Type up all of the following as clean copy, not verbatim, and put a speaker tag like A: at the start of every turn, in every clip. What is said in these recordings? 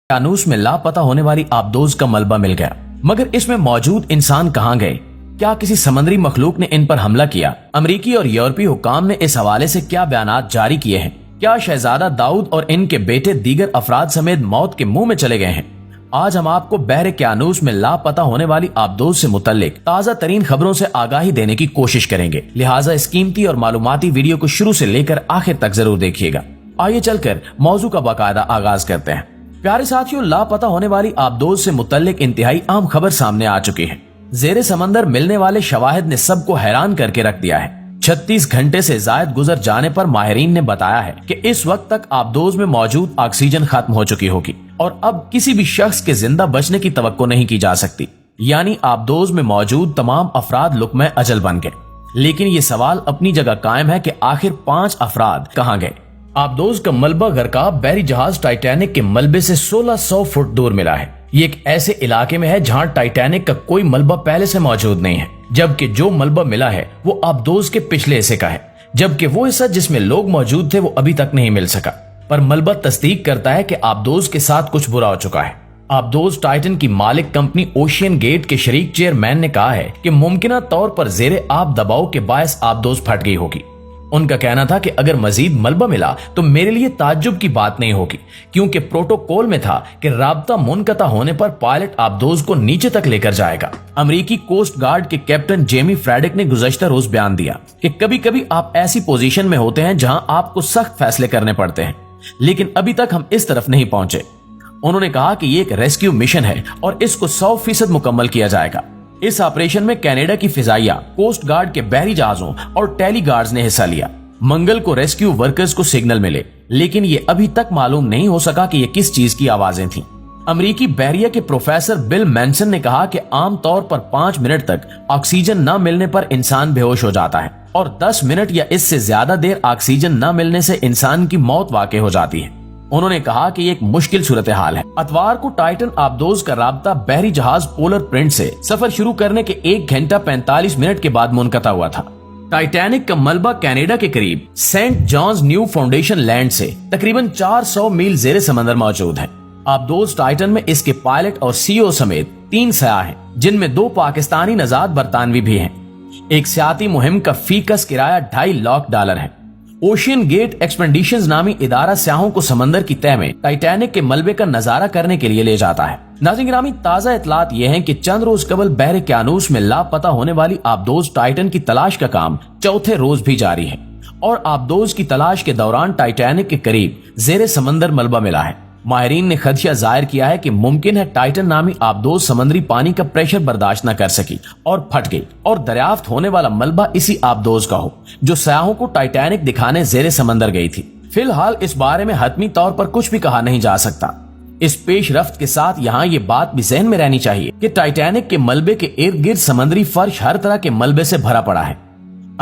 A: उकियानोस में लापता होने वाली आबदोज का मलबा मिल गया, मगर इसमें मौजूद इंसान कहां गए? क्या किसी समुद्री मखलूक ने इन पर हमला किया? अमेरिकी और यूरोपीय हुकाम ने इस हवाले से क्या बयानात जारी किए हैं? क्या शहजादा दाऊद और इनके बेटे दीगर अफराद समेत मौत के मुंह में चले गए हैं? आज हम आपको बहर उकियानोस में लापता होने वाली आबदोज से मुतल्लिक ताज़ा तरीन खबरों से आगाही देने की कोशिश करेंगे, लिहाजा इस कीमती और मालूमाती वीडियो को शुरू से लेकर आखिर तक जरूर देखिएगा। आइए चलकर मौजू का बाकायदा आगाज करते हैं। प्यारे साथियों, लापता होने वाली आबदोज से मुतल्लिक इंतहाई अहम खबर सामने आ चुकी है। जेरे समंदर मिलने वाले शवाहिद ने सबको हैरान करके रख दिया है। 36 घंटे से जायद गुजर जाने पर माहिरीन ने बताया है कि इस वक्त तक आबदोज में मौजूद ऑक्सीजन खत्म हो चुकी होगी और अब किसी भी शख्स के जिंदा बचने की तवक्को नहीं की जा सकती। यानी आबदोज में मौजूद तमाम अफराद लुक्मे अजल बन गए। लेकिन ये सवाल अपनी जगह कायम है कि आखिर 5 अफराद कहाँ गए? आबदोज का मलबा गरकाब बहरी जहाज टाइटैनिक के मलबे से 1600 फुट दूर मिला है। ये एक ऐसे इलाके में है जहां टाइटैनिक का कोई मलबा पहले से मौजूद नहीं है, जबकि जो मलबा मिला है वो आबदोज के पिछले हिस्से का है, जबकि वो हिस्सा जिसमें लोग मौजूद थे वो अभी तक नहीं मिल सका। पर मलबा तस्दीक करता है कि आबदोज के साथ कुछ बुरा हो चुका है। आबदोज टाइटन की मालिक कंपनी ओशियन गेट के शरीक चेयरमैन ने कहा है कि मुमकिना तौर पर जेरे आब दबाव के बायस आबदोज फट गई होगी। उनका कहना था कि अगर मजीद मलबा मिला तो मेरे लिए ताज्जुब की बात नहीं होगी, क्योंकि प्रोटोकॉल में था कि राब्ता मुनकता होने पर पायलट आबदोज को नीचे तक लेकर जाएगा। अमेरिकी कोस्ट गार्ड के कैप्टन जेमी फ्रेडिक ने गुज़श्ता रोज बयान दिया कि कभी कभी आप ऐसी पोजीशन में होते हैं जहां आपको सख्त फैसले करने पड़ते हैं, लेकिन अभी तक हम इस तरफ नहीं पहुंचे। उन्होंने कहा कि ये एक रेस्क्यू मिशन है और इसको 100% मुकम्मल किया जाएगा। इस ऑपरेशन में कनाडा की फिजाइया, कोस्ट गार्ड के बहरी जहाजों और टेली गार्ड्स ने हिस्सा लिया। मंगल को रेस्क्यू वर्कर्स को सिग्नल मिले, लेकिन ये अभी तक मालूम नहीं हो सका कि ये किस चीज की आवाजें थीं। अमेरिकी बहरिया के प्रोफेसर बिल मैनसन ने कहा कि आम तौर पर 5 मिनट तक ऑक्सीजन न मिलने पर इंसान बेहोश हो जाता है और 10 मिनट या इससे ज्यादा देर ऑक्सीजन न मिलने से इंसान की मौत वाक़ई हो जाती है। उन्होंने कहा कि ये एक मुश्किल सूरत हाल है। अतवार को टाइटन आबदोज का राब्ता बहरी जहाज पोलर प्रिंस से सफर शुरू करने के 1 घंटा 45 मिनट के बाद मुनक़ता हुआ था। टाइटैनिक का मलबा कनाडा के करीब Saint John's Newfoundland से तकरीबन 400 मील जेरे समंदर मौजूद है। आबदोज टाइटन में इसके पायलट और सीईओ समेत 3 सयाह हैं, जिनमें 2 पाकिस्तानी नजात बरतानवी भी हैं। एक सियाती मुहिम का फीकस किराया $2.5 लाख है। ओशियन गेट एक्सपेडिशंस नामी इदारा सयाहों को समंदर की तह में टाइटैनिक के मलबे का नजारा करने के लिए ले जाता है। नाज़रीन गिरामी, ताज़ा इतलात ये हैं कि चंद रोज कबल बहर उकियानोस में लापता होने वाली आबदोज टाइटन की तलाश का काम चौथे रोज भी जारी है और आबदोज की तलाश के दौरान टाइटैनिक के करीब जेरे समंदर मलबा मिला है। माहिरीन ने खदशा जाहिर किया है कि मुमकिन है टाइटन नामी आबदोज समंदरी पानी का प्रेशर बर्दाश्त न कर सकी और फट गई और दरियाफ्त होने वाला मलबा इसी आबदोज का हो जो सयाहों को टाइटैनिक दिखाने जेरे समंदर गई थी। फिलहाल इस बारे में हतमी तौर पर कुछ भी कहा नहीं जा सकता। इस पेश रफ्त के साथ यहाँ ये बात भी जहन में रहनी चाहिए कि टाइटैनिक के मलबे के इर्द गिर्द समंदरी फर्श हर तरह के मलबे से भरा पड़ा है।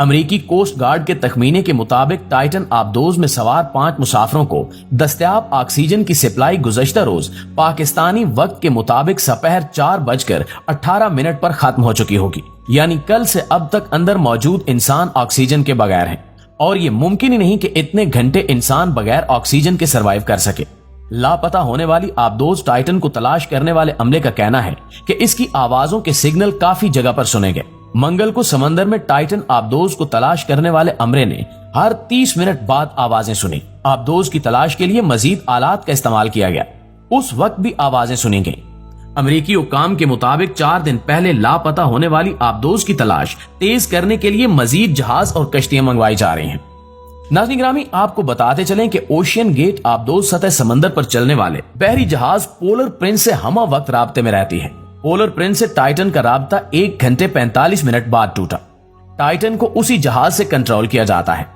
A: अमेरिकी कोस्ट गार्ड के तखमीने के मुताबिक टाइटन आबदोज में सवार 5 मुसाफिरों को दस्तयाब ऑक्सीजन की सप्लाई गुज़श्ता रोज पाकिस्तानी वक्त के मुताबिक सपहर 4:18 पर खत्म हो चुकी होगी। यानी कल से अब तक अंदर मौजूद इंसान ऑक्सीजन के बगैर हैं और ये मुमकिन ही नहीं कि इतने घंटे इंसान बगैर ऑक्सीजन के सर्वाइव कर सके। लापता होने वाली आबदोज टाइटन को तलाश करने वाले अमले का कहना है कि इसकी आवाजों के सिग्नल काफी जगह पर सुने गए। मंगल को समंदर में टाइटन आबदोज को तलाश करने वाले अमले ने हर 30 मिनट बाद आवाजें सुनी। आबदोज की तलाश के लिए मजीद आलात का इस्तेमाल किया गया, उस वक्त भी आवाजें सुनी गई। अमेरिकी हुकाम के मुताबिक 4 दिन पहले लापता होने वाली आबदोज की तलाश तेज करने के लिए मजीद जहाज और कश्तियां मंगवाई जा रही हैं। नाज़रीन गिरामी, आपको बताते चलें कि ओशियन गेट आबदोज सतह समंदर पर चलने वाले बहरी जहाज पोलर प्रिंस से हमा वक्त राब्ते में रहती है। पोलर प्रिंस से टाइटन का राब्ता 1 घंटे 45 मिनट बाद टूटा। टाइटन को उसी जहाज से कंट्रोल किया जाता है।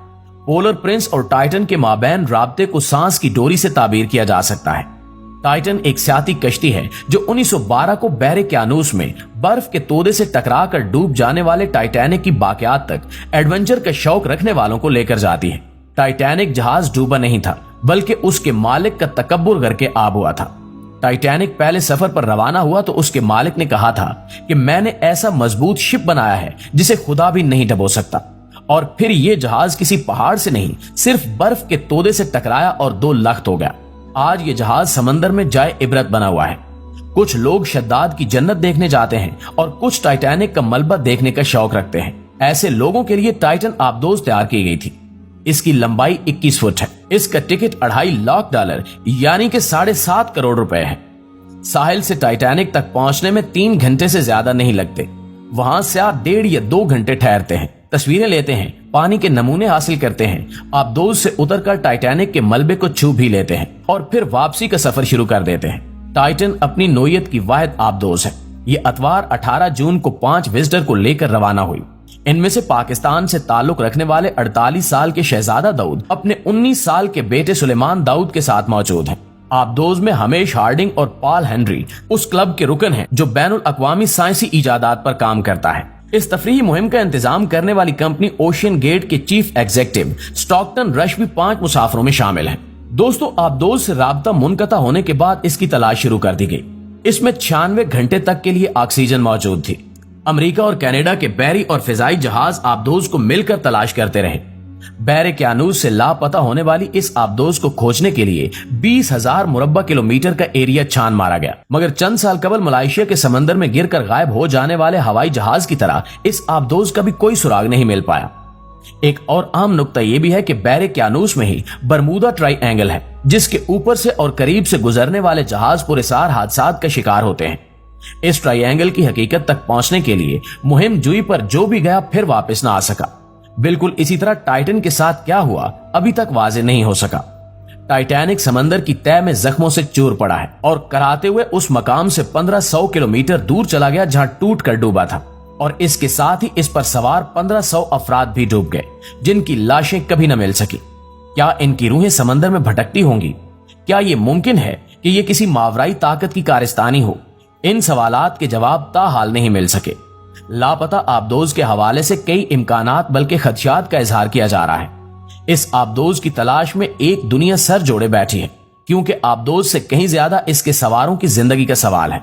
A: पोलर प्रिंस और टाइटन के माबैन राब्ते को सांस की डोरी से ताबीर किया जा सकता है। टाइटन एक सियाती कश्ती है जो 1912 को बहर उकियानोस में बर्फ के तोदे से टकरा कर डूब जाने वाले टाइटैनिक की बाकियात तक एडवेंचर का शौक रखने वालों को लेकर जाती है। टाइटैनिक जहाज डूबा नहीं था, बल्कि उसके मालिक का तकब्बुर करके आब हुआ था। टाइटैनिक पहले सफर पर रवाना हुआ तो उसके मालिक ने कहा था कि मैंने ऐसा मजबूत शिप बनाया है जिसे खुदा भी नहीं डबो सकता, और फिर ये जहाज किसी पहाड़ से नहीं सिर्फ बर्फ के तोदे से टकराया और 2 लख्त हो गया। आज ये जहाज समंदर में जाए इबरत बना हुआ है। कुछ लोग शद्दाद की जन्नत देखने जाते हैं और कुछ टाइटैनिक का मलबा देखने का शौक रखते हैं। ऐसे लोगों के लिए टाइटन आबदोज तैयार की गई थी। इसकी लंबाई 21 फुट है। इसका टिकट $2.5 लाख यानी कि 7.5 करोड़ रुपए है। साहिल से टाइटैनिक तक पहुंचने में 3 घंटे से ज्यादा नहीं लगते। वहां से आप 1.5 या 2 घंटे ठहरते हैं, तस्वीरें लेते हैं, पानी के नमूने हासिल करते हैं, आबदोज से उतरकर टाइटैनिक के मलबे को छू भी लेते हैं और फिर वापसी का सफर शुरू कर देते हैं। टाइटन अपनी नोयत की वाहिद आबदोज है। ये अतवार 18 जून को 5 विजिटर को लेकर रवाना हुई। इनमें से पाकिस्तान से ताल्लुक रखने वाले 48 साल के शहजादा दाऊद अपने 19 साल के बेटे सुलेमान दाऊद के साथ मौजूद हैं। आबदोज में हमेश हार्डिंग और पॉल हेनरी उस क्लब के रुकन हैं जो बैनुल अक़वामी साइंसी इजादात पर काम करता है। इस तफरीही मुहिम का इंतजाम करने वाली कंपनी ओशियन गेट के चीफ एग्जीक्यूटिव स्टॉकटन रश भी 5 मुसाफिरों में शामिल हैं। दोस्तों, आबदोज से राब्ता मुनक़ता होने के बाद इसकी तलाश शुरू कर दी गई। इसमें 96 घंटे तक के लिए ऑक्सीजन मौजूद थी। अमेरिका और कनाडा के बहरी और फिजाई जहाज आबदोज को मिलकर तलाश करते रहे। बहरे-ए-क्यानूस से लापता होने वाली इस आबदोज को खोजने के लिए 20,000 मुरब्बा किलोमीटर का एरिया छान मारा गया, मगर चंद साल कबल मलेशिया के समंदर में गिरकर गायब हो जाने वाले हवाई जहाज की तरह इस आबदोज का भी कोई सुराग नहीं मिल पाया। एक और आम नुक्ता यह भी है कि बहरे-ए-क्यानूस में ही बरमूदा ट्राइएंगल है, जिसके ऊपर से और करीब से गुजरने वाले जहाज पुरस्कार हादसात का शिकार होते हैं। इस ट्राइएंगल की हकीकत तक पहुंचने के लिए मुहिम जुई पर जो भी गया फिर वापस ना आ सका। बिल्कुल इसी तरह टाइटन के साथ क्या हुआ अभी तक वाज़ेह नहीं हो सका। टाइटैनिक समंदर की तह में जख्मों से चूर पड़ा है और कराते हुए उस मकाम से 1500 किलोमीटर दूर चला गया जहां टूट कर डूबा था, और इसके साथ ही इस पर सवार 1500 अफराद भी डूब गए, जिनकी लाशें कभी न मिल सकी। क्या इनकी रूहें समंदर में भटकती होंगी? क्या ये मुमकिन है कि ये किसी मावराई ताकत की कारस्तानी हो? इन सवालात के जवाब ताहाल नहीं मिल सके। लापता आबदोज के हवाले से कई इम्कानात बल्कि खदशात का इजहार किया जा रहा है। इस आबदोज की तलाश में एक दुनिया सर जोड़े बैठी है, क्योंकि आबदोज से कहीं ज्यादा इसके सवारों की जिंदगी का सवाल है।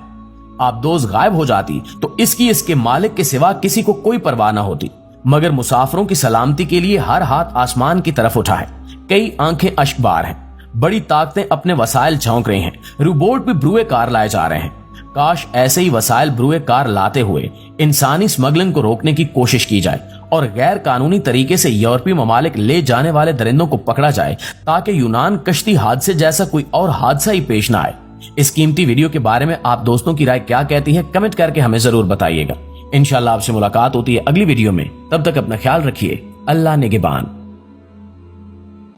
A: आबदोज गायब हो जाती तो इसके मालिक के सिवा किसी को कोई परवाह न होती, मगर मुसाफिरों की सलामती के लिए हर हाथ आसमान की तरफ उठा है। कई आंखें अश्कबार हैं, बड़ी ताकतें अपने वसाइल झोंक रही हैं, रोबोट भी ब्रुए कार लाए जा रहे हैं। काश ऐसे ही वसाइल ब्रुए कार लाते हुए इंसानी स्मगलिंग को रोकने की कोशिश की जाए और गैर कानूनी तरीके से यूरोपीय ममालिक ले जाने वाले दरिंदों को पकड़ा जाए, ताकि यूनान कश्ती हादसे जैसा कोई और हादसा ही पेश ना आए। इस कीमती वीडियो के बारे में आप दोस्तों की राय क्या कहती है, कमेंट करके हमें जरूर बताइएगा। इंशाल्लाह आपसे मुलाकात होती है अगली वीडियो में। तब तक अपना ख्याल रखिए। अल्लाह निगहबान।